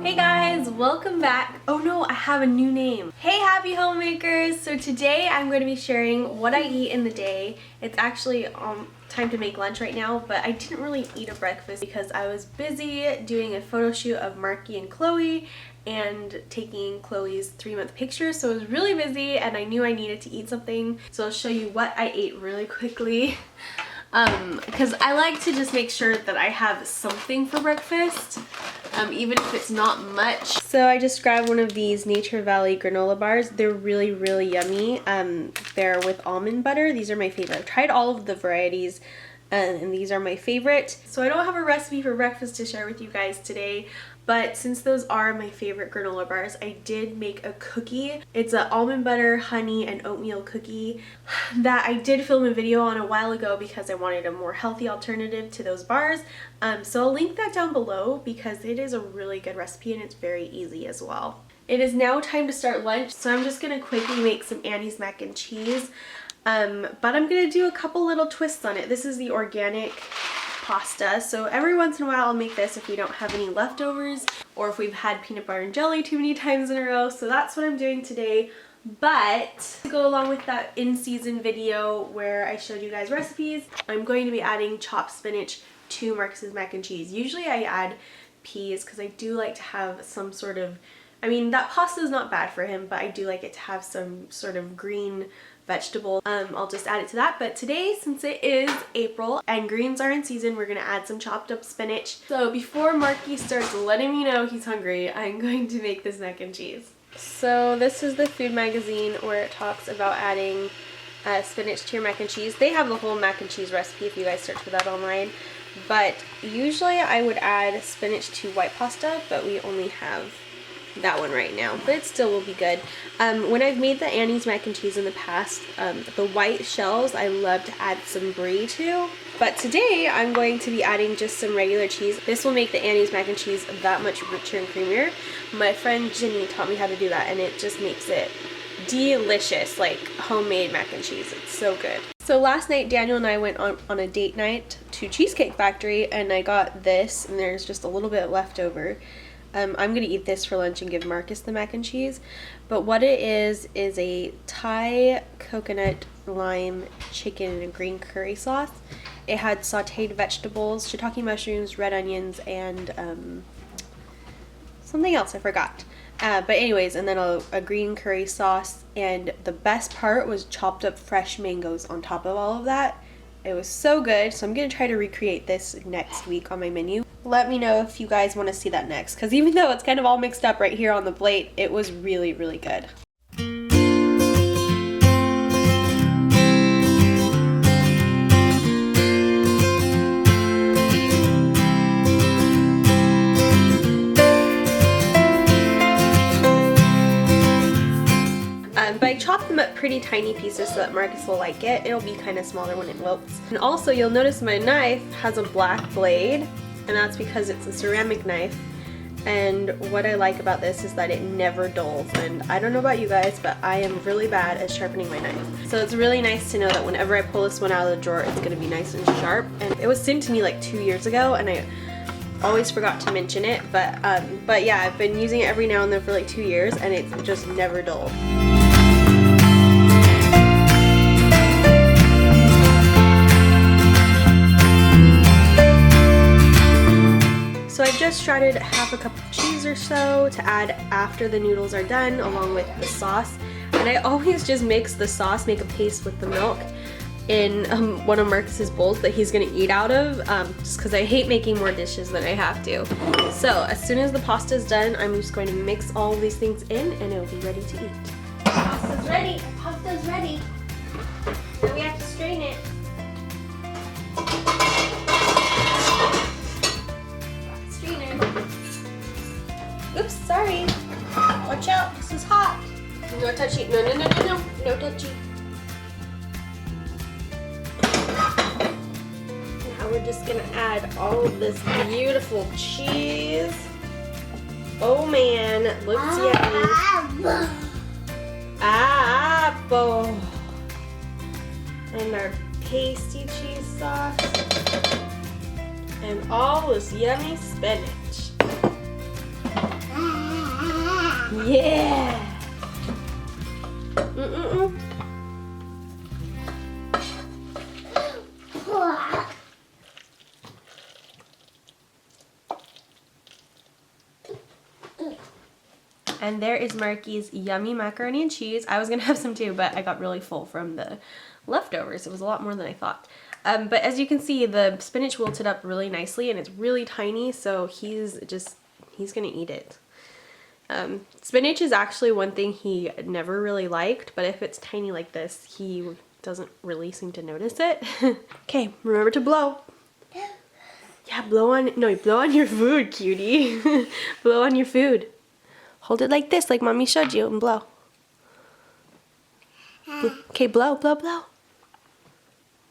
Hey guys, welcome back. Oh no, I have a new name. Hey happy homemakers! So today I'm going to be sharing what I eat in the day. It's actually time to make lunch right now, but I didn't really eat a breakfast because I was busy doing a photo shoot of Marky and Chloe and taking Chloe's 3-month picture, so I was really busy and I knew I needed to eat something. So I'll show you what I ate really quickly. Because I like to just make sure that I have something for breakfast, even if it's not much. So I just grabbed one of these Nature Valley granola bars. They're really, really yummy. They're with almond butter. These are my favorite. I've tried all of the varieties, and these are my favorite. So I don't have a recipe for breakfast to share with you guys today, but since those are my favorite granola bars, I did make a cookie. It's an almond butter, honey, and oatmeal cookie that I did film a video on a while ago because I wanted a more healthy alternative to those bars. So I'll link that down below because it is a really good recipe and it's very easy as well. It is now time to start lunch, so I'm just gonna quickly make some Annie's mac and cheese. But I'm gonna do a couple little twists on it. This is the organic pasta, so every once in a while I'll make this if we don't have any leftovers or if we've had peanut butter and jelly too many times in a row. So that's what I'm doing today. But to go along with that in-season video where I showed you guys recipes, I'm going to be adding chopped spinach to Marcus's mac and cheese. Usually I add peas because I do like to have some sort of, I mean, that pasta is not bad for him, but I do like it to have some sort of green vegetable. I'll just add it to that. But today, since it is April and greens are in season, we're gonna add some chopped up spinach. So before Marky starts letting me know he's hungry, I'm going to make this mac and cheese. So this is the food magazine where it talks about adding spinach to your mac and cheese. They have the whole mac and cheese recipe if you guys search for that online. But usually I would add spinach to white pasta, but we only have that one right now, but it still will be good. When I've made the Annie's mac and cheese in the past, the white shells I love to add some brie to, but today I'm going to be adding just some regular cheese. This will make the Annie's mac and cheese that much richer and creamier. My friend Ginny taught me how to do that and it just makes it delicious, like homemade mac and cheese. It's so good. So last night Daniel and I went on a date night to Cheesecake Factory and I got this, and there's just a little bit left over. I'm going to eat this for lunch and give Marcus the mac and cheese. But what it is a Thai coconut lime chicken and green curry sauce. It had sauteed vegetables, shiitake mushrooms, red onions, and something else I forgot. But anyways, and then a green curry sauce. And the best part was chopped up fresh mangoes on top of all of that. It was so good, so I'm going to try to recreate this next week on my menu. Let me know if you guys want to see that next, because even though it's kind of all mixed up right here on the plate, it was really, really good. But I chopped them up pretty tiny pieces so that Marcus will like it. It'll be kind of smaller when it wilts. And also you'll notice my knife has a black blade, and that's because it's a ceramic knife. And what I like about this is that it never dulls. And I don't know about you guys, but I am really bad at sharpening my knife. So it's really nice to know that whenever I pull this one out of the drawer, it's gonna be nice and sharp. And it was sent to me like 2 years ago, and I always forgot to mention it. But yeah, I've been using it every now and then for like 2 years, and it's just never dulled. So I just shredded half a cup of cheese or so to add after the noodles are done, along with the sauce. And I always just mix the sauce, make a paste with the milk in one of Marcus's bowls that he's gonna eat out of, just because I hate making more dishes than I have to. So as soon as the pasta is done, I'm just going to mix all of these things in and it'll be ready to eat. Pasta's ready, pasta's ready. Now we have to strain it. Oops, sorry. Watch out, this is hot. No touchy. No, no, no, no, no. No touchy. Now we're just gonna add all of this beautiful cheese. Oh man, looks yummy. Apple. And our pasty cheese sauce. And all this yummy spinach. Yeah. And there is Marky's yummy macaroni and cheese. I was gonna have some too, but I got really full from the leftovers. It was a lot more than I thought. But as you can see, the spinach wilted up really nicely and it's really tiny, so he's gonna eat it. Spinach is actually one thing he never really liked, but if it's tiny like this, he doesn't really seem to notice it. Okay, remember to blow. Yeah, blow on your food, cutie. Blow on your food. Hold it like this, like mommy showed you, and blow. Okay, blow, blow, blow.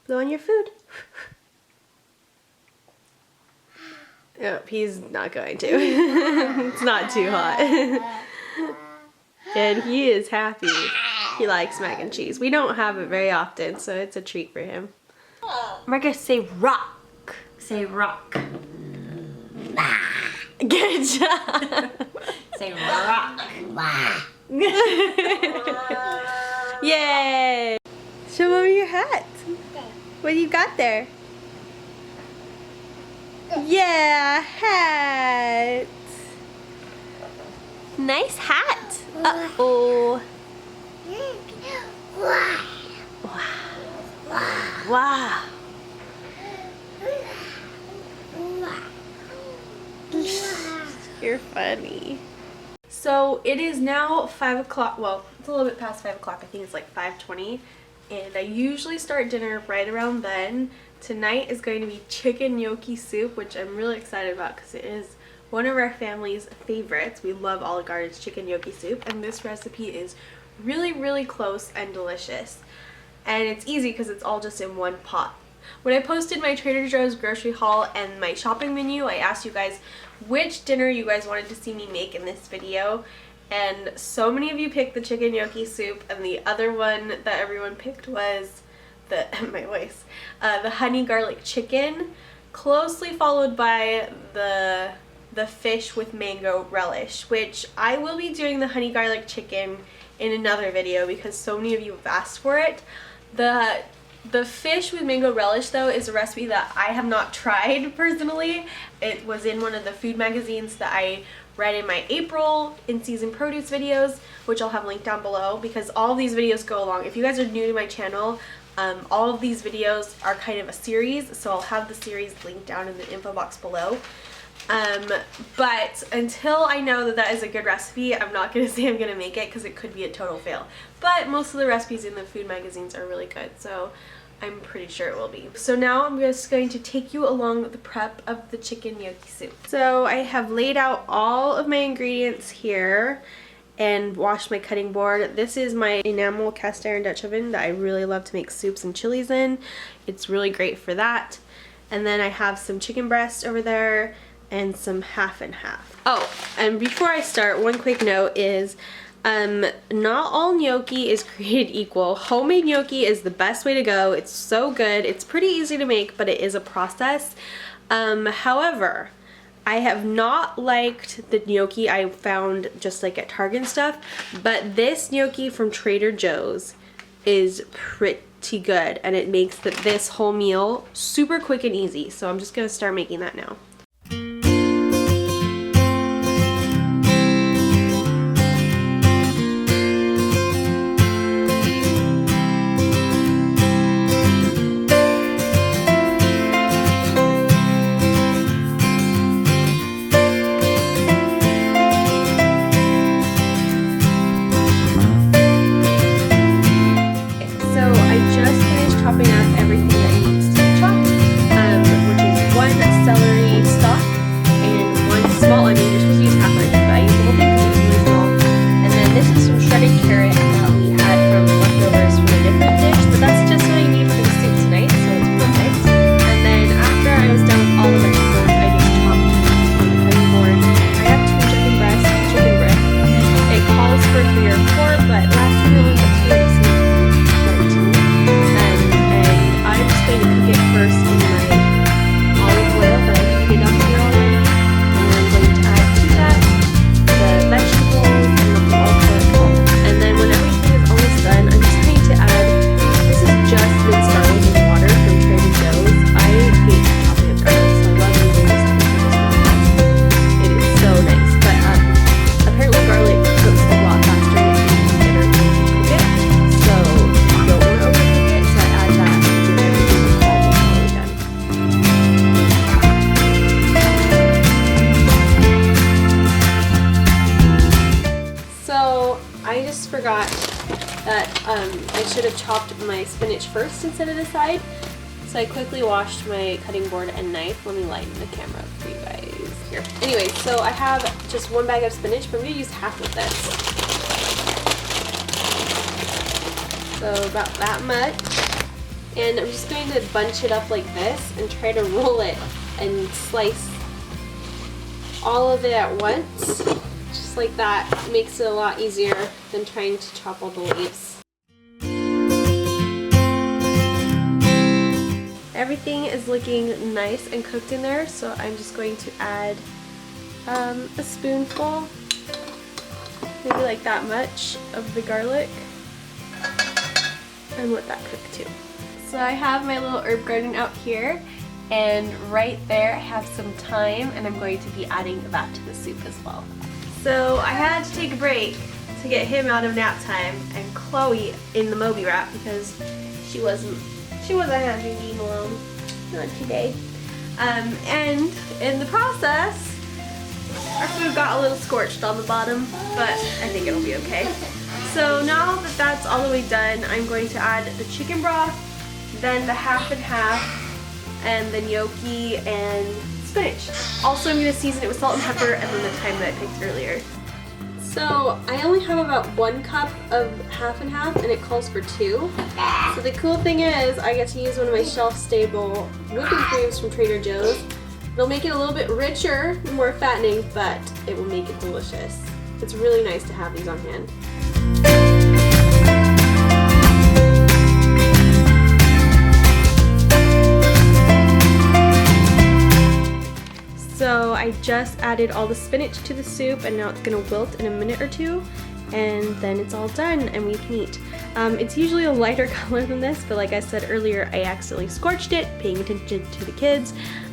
Blow on your food. Nope, he's not going to. It's not too hot. And he is happy. He likes mac and cheese. We don't have it very often, so it's a treat for him. Marcus, say rock. Say rock. Good job. Say rock. Yay! Show mommy your hat. What do you got there? Yeah, hat. Nice hat. Uh-oh. Wow. You're funny. So it is now 5 o'clock. Well, it's a little bit past 5 o'clock. I think it's like 5:20. And I usually start dinner right around then. Tonight is going to be chicken gnocchi soup, which I'm really excited about because it is one of our family's favorites. We love Olive Garden's chicken gnocchi soup, and this recipe is really, really close and delicious. And it's easy because it's all just in one pot. When I posted my Trader Joe's grocery haul and my shopping menu, I asked you guys which dinner you guys wanted to see me make in this video. And so many of you picked the chicken gnocchi soup, and the other one that everyone picked was the honey garlic chicken, closely followed by the fish with mango relish, which I will be doing the honey garlic chicken in another video because so many of you have asked for it. The fish with mango relish, though, is a recipe that I have not tried personally. It was in one of the food magazines that I read in my April in-season produce videos, which I'll have linked down below because all of these videos go along. If you guys are new to my channel, all of these videos are kind of a series, so I'll have the series linked down in the info box below. But until I know that that is a good recipe, I'm not going to say I'm going to make it because it could be a total fail. But most of the recipes in the food magazines are really good, so I'm pretty sure it will be. So now I'm just going to take you along the prep of the chicken gnocchi soup. So I have laid out all of my ingredients here and washed my cutting board. This is my enamel cast iron Dutch oven that I really love to make soups and chilies in. It's really great for that. And then I have some chicken breast over there and some half and half. Oh, and before I start, one quick note is not all gnocchi is created equal. Homemade gnocchi is the best way to go. It's so good. It's pretty easy to make, but it is a process. However, I have not liked the gnocchi I found just like at Target and stuff, but this gnocchi from Trader Joe's is pretty good, and it makes this whole meal super quick and easy. So I'm just gonna start making that now. Chopping up everything that needs to be chopped, which is 1 celery, forgot that I should have chopped my spinach first instead of the side. So I quickly washed my cutting board and knife. Let me lighten the camera up for you guys here. Anyway, so I have just 1 bag of spinach, but I'm gonna use half of this. So about that much. And I'm just going to bunch it up like this and try to roll it and slice all of it at once. Just like that. It makes it a lot easier than trying to chop all the leaves. Everything is looking nice and cooked in there, so I'm just going to add a spoonful, maybe like that much, of the garlic, and let that cook too. So I have my little herb garden out here, and right there I have some thyme, and I'm going to be adding that to the soup as well. So I had to take a break to get him out of nap time and Chloe in the Moby wrap because she wasn't happy being alone, not today. And in the process, our food got a little scorched on the bottom, but I think it'll be okay. So now that that's all the way done, I'm going to add the chicken broth, then the half and half, and the gnocchi and spinach. Also, I'm going to season it with salt and pepper and then the thyme that I picked earlier. So I only have about 1 cup of half and half, and it calls for 2. So the cool thing is I get to use one of my shelf-stable whipping creams from Trader Joe's. It'll make it a little bit richer, more fattening, but it will make it delicious. It's really nice to have these on hand. So I just added all the spinach to the soup, and now it's gonna wilt in a minute or 2, and then it's all done and we can eat. It's usually a lighter color than this, but like I said earlier, I accidentally scorched it, paying attention to the kids,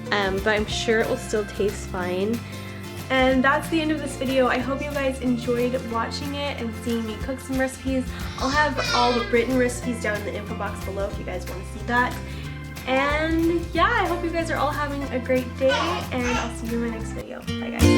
but I'm sure it will still taste fine. And that's the end of this video. I hope you guys enjoyed watching it and seeing me cook some recipes. I'll have all the written recipes down in the info box below if you guys want to see that. And yeah, I hope you guys are all having a great day, and I'll see you in my next video. Bye guys.